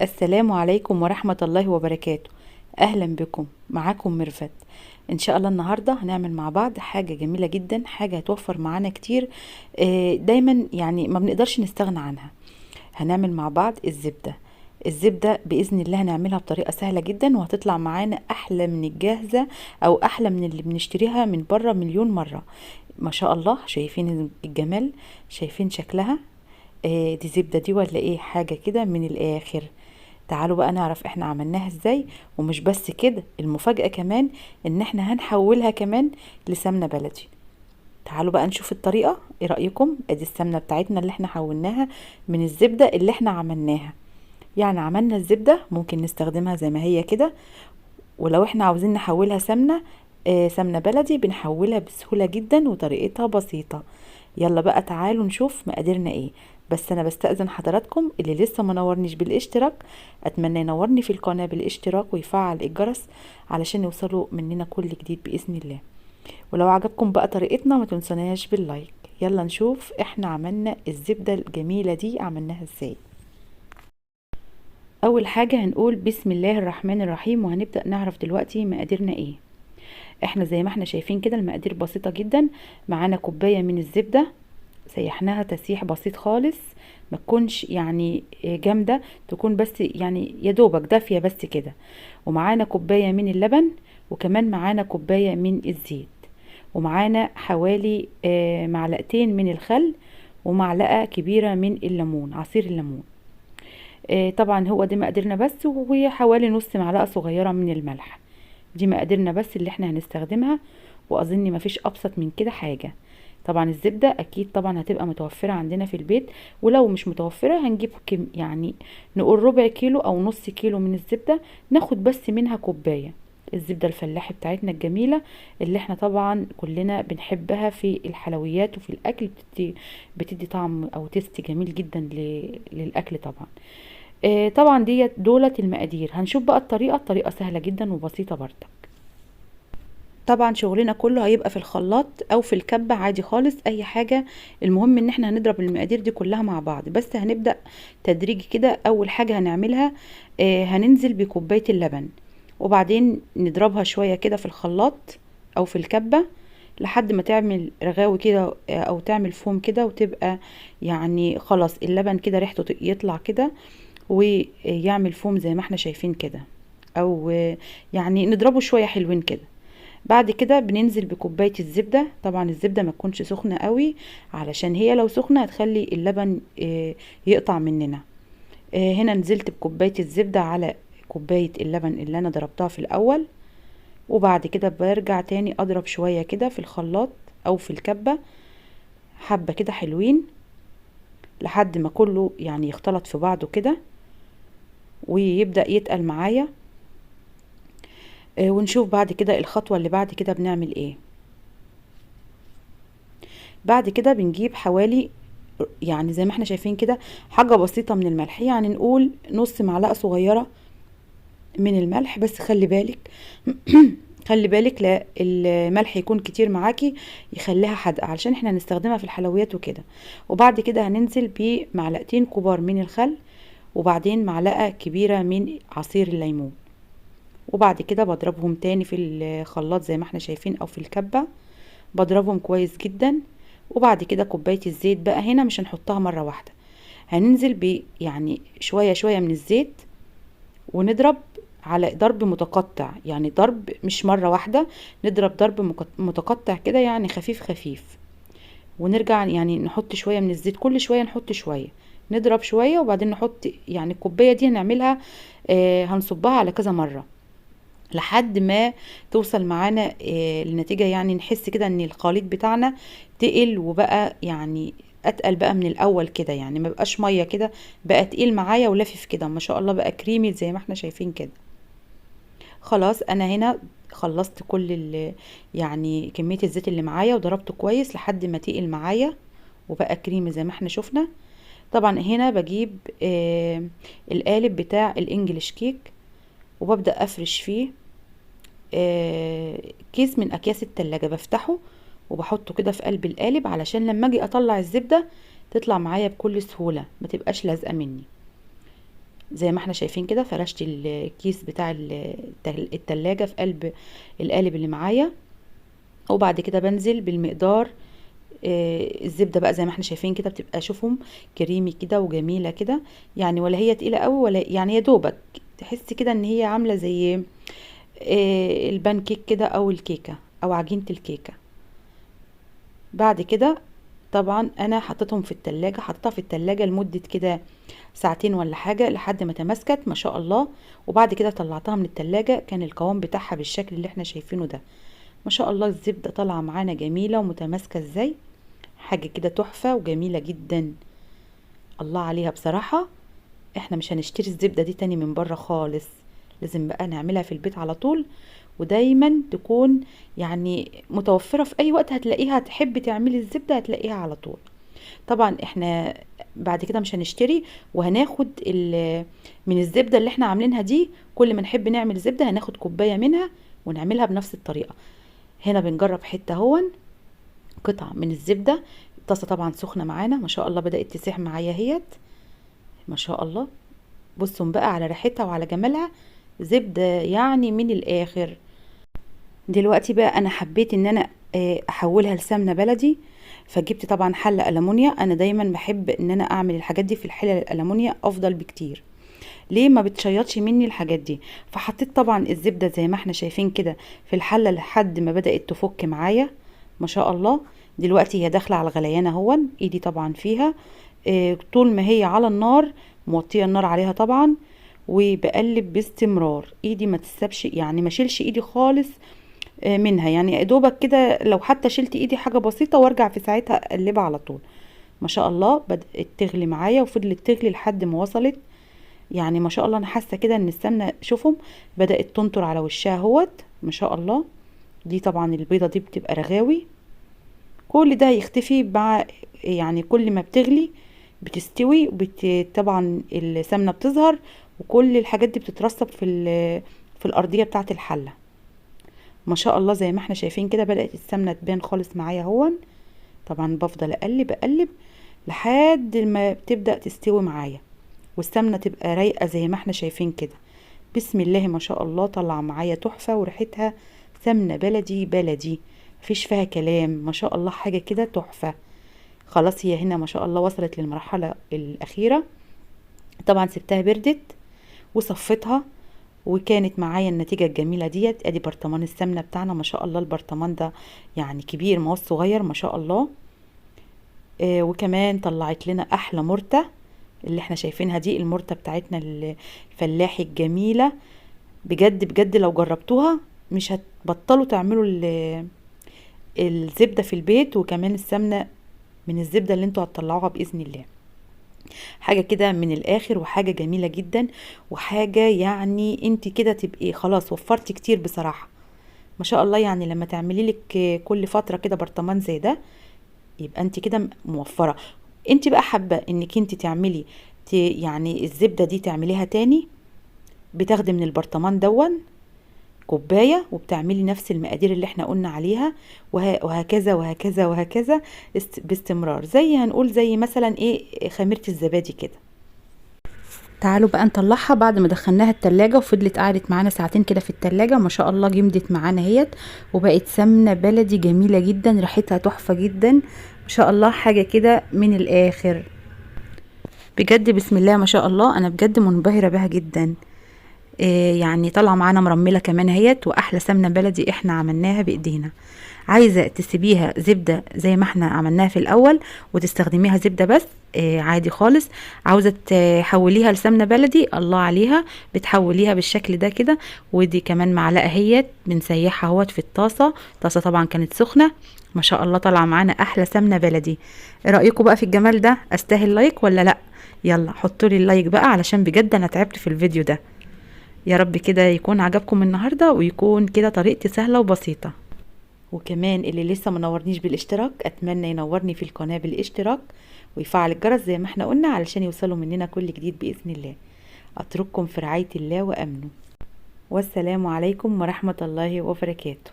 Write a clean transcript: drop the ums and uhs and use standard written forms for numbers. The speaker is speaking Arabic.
السلام عليكم ورحمة الله وبركاته. أهلا بكم، معاكم ميرفت. إن شاء الله النهاردة هنعمل مع بعض حاجة جميلة جدا، حاجة هتوفر معانا كتير. دايما يعني ما بنقدرش نستغنى عنها. هنعمل مع بعض الزبدة. الزبدة بإذن الله هنعملها بطريقة سهلة جدا، وهتطلع معانا أحلى من الجاهزة أو أحلى من اللي بنشتريها من بره مليون مرة. ما شاء الله، شايفين الجمال؟ شايفين شكلها؟ دي زبدة دي ولا ايه؟ حاجة كده من الآخر. تعالوا بقى نعرف احنا عملناها ازاي. ومش بس كده، المفاجأة كمان ان احنا هنحولها كمان لسمنة بلدي. تعالوا بقى نشوف الطريقة. ايه رأيكم؟ ادي السمنة بتاعتنا اللي احنا حولناها من الزبدة اللي احنا عملناها. يعني عملنا الزبدة ممكن نستخدمها زي ما هي كده، ولو احنا عاوزين نحولها سمنة، سمنة بلدي، بنحولها بسهولة جدا وطريقتها بسيطة. يلا بقى تعالوا نشوف مقاديرنا ايه. بس انا بستأذن حضراتكم اللي لسه ما نورنيش بالاشتراك، اتمنى ينورني في القناة بالاشتراك ويفعل الجرس علشان يوصلوا مننا كل جديد بإذن الله. ولو عجبكم بقى طريقتنا ما تنسوناش باللايك. يلا نشوف احنا عملنا الزبدة الجميلة دي عملناها ازاي. اول حاجة هنقول بسم الله الرحمن الرحيم، وهنبدأ نعرف دلوقتي مقاديرنا ايه. احنا زي ما احنا شايفين كده المقادير بسيطة جدا. معانا كوباية من الزبدة، سيحناها تسيح بسيط خالص، ما تكونش يعني جامدة، تكون بس يعني يا دوبك دافية بس كده. ومعانا كوباية من اللبن، وكمان معانا كوباية من الزيت، ومعانا حوالي معلقتين من الخل، ومعلقة كبيرة من الليمون، عصير الليمون. طبعا هو دي مقاديرنا بس، وحوالي نص معلقة صغيرة من الملح. دي مقاديرنا بس اللي احنا هنستخدمها، واظن مفيش ابسط من كده حاجة. طبعا الزبدة اكيد طبعا هتبقى متوفرة عندنا في البيت، ولو مش متوفرة هنجيب كم يعني، نقول ربع كيلو او نص كيلو من الزبدة، ناخد بس منها كوباية. الزبدة الفلاحي بتاعتنا الجميلة اللي احنا طبعا كلنا بنحبها في الحلويات وفي الاكل، بتدي طعم او تيست جميل جدا للاكل طبعا. طبعا دولت المقادير. هنشوف بقى الطريقة سهلة جدا وبسيطة برضك. طبعا شغلنا كله هيبقى في الخلاط او في الكبة عادي خالص، اي حاجة. المهم ان احنا هنضرب المقادير دي كلها مع بعض، بس هنبدأ تدريجي كده. اول حاجة هنعملها هننزل بكوباية اللبن، وبعدين نضربها شوية كده في الخلاط او في الكبة لحد ما تعمل رغاوي كده، او تعمل فوم كده، وتبقى يعني خلاص اللبن كده ريحته يطلع كده ويعمل فوم زي ما احنا شايفين كده، او يعني نضربه شوية حلوين كده. بعد كده بننزل بكوباية الزبدة. طبعا الزبدة ما تكونش سخنة قوي، علشان هي لو سخنة هتخلي اللبن يقطع مننا. هنا نزلت بكوباية الزبدة على كوباية اللبن اللي انا ضربتها في الاول، وبعد كده برجع تاني اضرب شوية كده في الخلاط او في الكبة، حبة كده حلوين لحد ما كله يعني يختلط في بعضه كده ويبدأ يتقل معايا. ونشوف بعد كده الخطوة اللي بعد كده بنعمل ايه. بعد كده بنجيب حوالي يعني زي ما احنا شايفين كده حاجة بسيطة من الملح، يعني نقول نص معلقة صغيرة من الملح. بس خلي بالك خلي بالك لا الملح يكون كتير معاكي يخليها حادقة، علشان احنا هنستخدمها في الحلويات وكده. وبعد كده هننزل بمعلقتين كبار من الخل، وبعدين معلقة كبيرة من عصير الليمون، وبعد كده بضربهم تاني في الخلاط زي ما احنا شايفين او في الكبة، بضربهم كويس جدا. وبعد كده كوباية الزيت بقى هنا مش هنحطها مرة واحدة، هننزل يعني شوية شوية من الزيت، ونضرب على ضرب متقطع، يعني ضرب مش مرة واحدة، نضرب ضرب متقطع كده، يعني خفيف خفيف. ونرجع يعني نحط شوية من الزيت، كل شوية نحط شوية، نضرب شوية وبعدين نحط. يعني الكوباية دي هنعملها هنصبها على كذا مرة لحد ما توصل معانا النتيجة. يعني نحس كده ان الخليط بتاعنا تقل وبقى يعني اتقل بقى من الاول كده، يعني ما بقاش ميه كده، بقى تقيل معايا ولافف كده، ما شاء الله بقى كريمي زي ما احنا شايفين كده. خلاص انا هنا خلصت كل يعني كمية الزيت اللي معايا، وضربته كويس لحد ما تقل معايا وبقى كريمي زي ما احنا شفنا. طبعا هنا بجيب القالب بتاع الانجليش كيك، وببدأ افرش فيه كيس من اكياس التلاجة، بفتحه وبحطه كده في قلب القالب علشان لما اجي اطلع الزبدة تطلع معايا بكل سهولة، ما تبقاش لازقة مني. زي ما احنا شايفين كده فرشت الكيس بتاع التلاجة في قلب القالب اللي معايا، وبعد كده بنزل بالمقدار. الزبدة بقى زي ما احنا شايفين كده بتبقى شوفهم كريمي كده وجميلة كده، يعني ولا هي تقيلة قوي ولا يعني يا دوبك تحس كده ان هي عاملة زي البان كيك كده او الكيكة او عجينة الكيكة. بعد كده طبعا انا حطيتهم في التلاجة، حطيتها في التلاجة لمدة كده ساعتين ولا حاجة لحد ما تماسكت ما شاء الله. وبعد كده طلعتها من التلاجة، كان القوام بتاعها بالشكل اللي احنا شايفينه ده. ما شاء الله الزبدة طالعة معانا جميلة ومتماسكة ازاي، حاجة كده تحفة وجميلة جدا. الله عليها بصراحة. احنا مش هنشتري الزبدة دي تاني من بره خالص، لازم بقى نعملها في البيت على طول، ودايما تكون يعني متوفرة في اي وقت هتلاقيها، تحب تعملي الزبدة هتلاقيها على طول. طبعا احنا بعد كده مش هنشتري، وهناخد من الزبدة اللي احنا عاملينها دي، كل ما نحب نعمل زبدة هناخد كوباية منها ونعملها بنفس الطريقة. هنا بنجرب حتة هون قطعة من الزبدة. الطاسة طبعا سخنة معانا ما شاء الله، بدأت تسيح معايا اهيت ما شاء الله. بصوا بقى على ريحتها وعلى جمالها، زبدة يعني من الاخر. دلوقتي بقى انا حبيت ان انا احولها لسمنة بلدي، فجبت طبعا حلة ألمونيا. انا دايما بحب ان انا اعمل الحاجات دي في الحلة الألمونيا افضل بكتير، ليه ما بتشيطش مني الحاجات دي. فحطيت طبعا الزبدة زي ما احنا شايفين كده في الحلة لحد ما بدأت تفك معايا ما شاء الله. دلوقتي هي داخلة على الغليان اهون، ايدي طبعا فيها طول ما هي على النار، موطية النار عليها طبعا، وبقلب باستمرار. ايدي ما تسيبش يعني ما شيلش ايدي خالص منها، يعني يا دوبك كده لو حتى شلت ايدي حاجة بسيطة وارجع في ساعتها اقلبها على طول. ما شاء الله بدأت تغلي معايا وفضلت تغلي لحد ما وصلت، يعني ما شاء الله انا حاسه كده ان السمنه شوفهم بدأت تنطر على وشها اهوت ما شاء الله. دي طبعا البيضه دي بتبقى رغاوي، كل ده هيختفي مع يعني كل ما بتغلي بتستوي طبعا السمنه بتظهر، وكل الحاجات دي بتترسب في الارضيه بتاعه الحله ما شاء الله. زي ما احنا شايفين كده بدأت السمنه تبان خالص معايا هون. طبعا بفضل اقلب لحد ما بتبدأ تستوي معايا، والسمنه تبقى رايقه زي ما احنا شايفين كده. بسم الله ما شاء الله طلع معايا تحفه، وريحتها سمنه بلدي بلدي مفيش فيها كلام ما شاء الله، حاجه كده تحفه. خلاص هي هنا ما شاء الله وصلت للمرحله الاخيره. طبعا سبتها بردت وصفتها، وكانت معايا النتيجه الجميله ديت. ادي برطمان السمنه بتاعنا ما شاء الله، البرطمان ده يعني كبير ما هو صغير ما شاء الله. وكمان طلعت لنا احلى مرته اللي احنا شايفينها دي، المرته بتاعتنا الفلاحي الجميله. بجد بجد لو جربتوها مش هتبطلوا تعملوا الزبده في البيت، وكمان السمنه من الزبده اللي انتوا هتطلعوها باذن الله. حاجه كده من الاخر، وحاجه جميله جدا، وحاجه يعني انت كده تبقي خلاص وفرتي كتير بصراحه ما شاء الله. يعني لما تعملي لك كل فتره كده برطمان زي ده يبقى انت كده موفره. انت بقى حابه انك انت تعملي يعني الزبده دي تعمليها تاني، بتاخدي من البرطمان دون كوبايه وبتعملي نفس المقادير اللي احنا قلنا عليها، وهكذا وهكذا وهكذا باستمرار، زي هنقول زي مثلا ايه خميره الزبادي كده. تعالوا بقى نطلعها بعد ما دخلناها التلاجة، وفضلت قعدت معانا ساعتين كده في التلاجة ما شاء الله، جمدت معانا اهيت وبقت سمنة بلدي جميلة جدا، ريحتها تحفة جدا ما شاء الله، حاجة كده من الاخر بجد. بسم الله ما شاء الله، انا بجد منبهرة بها جدا. يعني طالعه معانا مرمله كمان اهيت، واحلى سمنه بلدي احنا عملناها بايدينا. عايزه تسيبيها زبده زي ما احنا عملناها في الاول وتستخدميها زبده بس عادي خالص. عاوزه تحوليها لسمنه بلدي الله عليها، بتحوليها بالشكل ده كده. ودي كمان معلقه اهيت بنسيحها اهوت في الطاسه طبعا كانت سخنه ما شاء الله، طالعه معانا احلى سمنه بلدي. ايه رايكم بقى في الجمال ده؟ استاهل لايك ولا لا؟ يلا حطوا لي اللايك بقى علشان بجد انا تعبت في الفيديو ده. يا رب كده يكون عجبكم النهاردة، ويكون كده طريقتي سهلة وبسيطة. وكمان اللي لسه منورنيش بالاشتراك اتمنى ينورني في القناة بالاشتراك ويفعل الجرس زي ما احنا قلنا علشان يوصلوا مننا كل جديد بإذن الله. اترككم في رعاية الله وامنه، والسلام عليكم ورحمة الله وبركاته.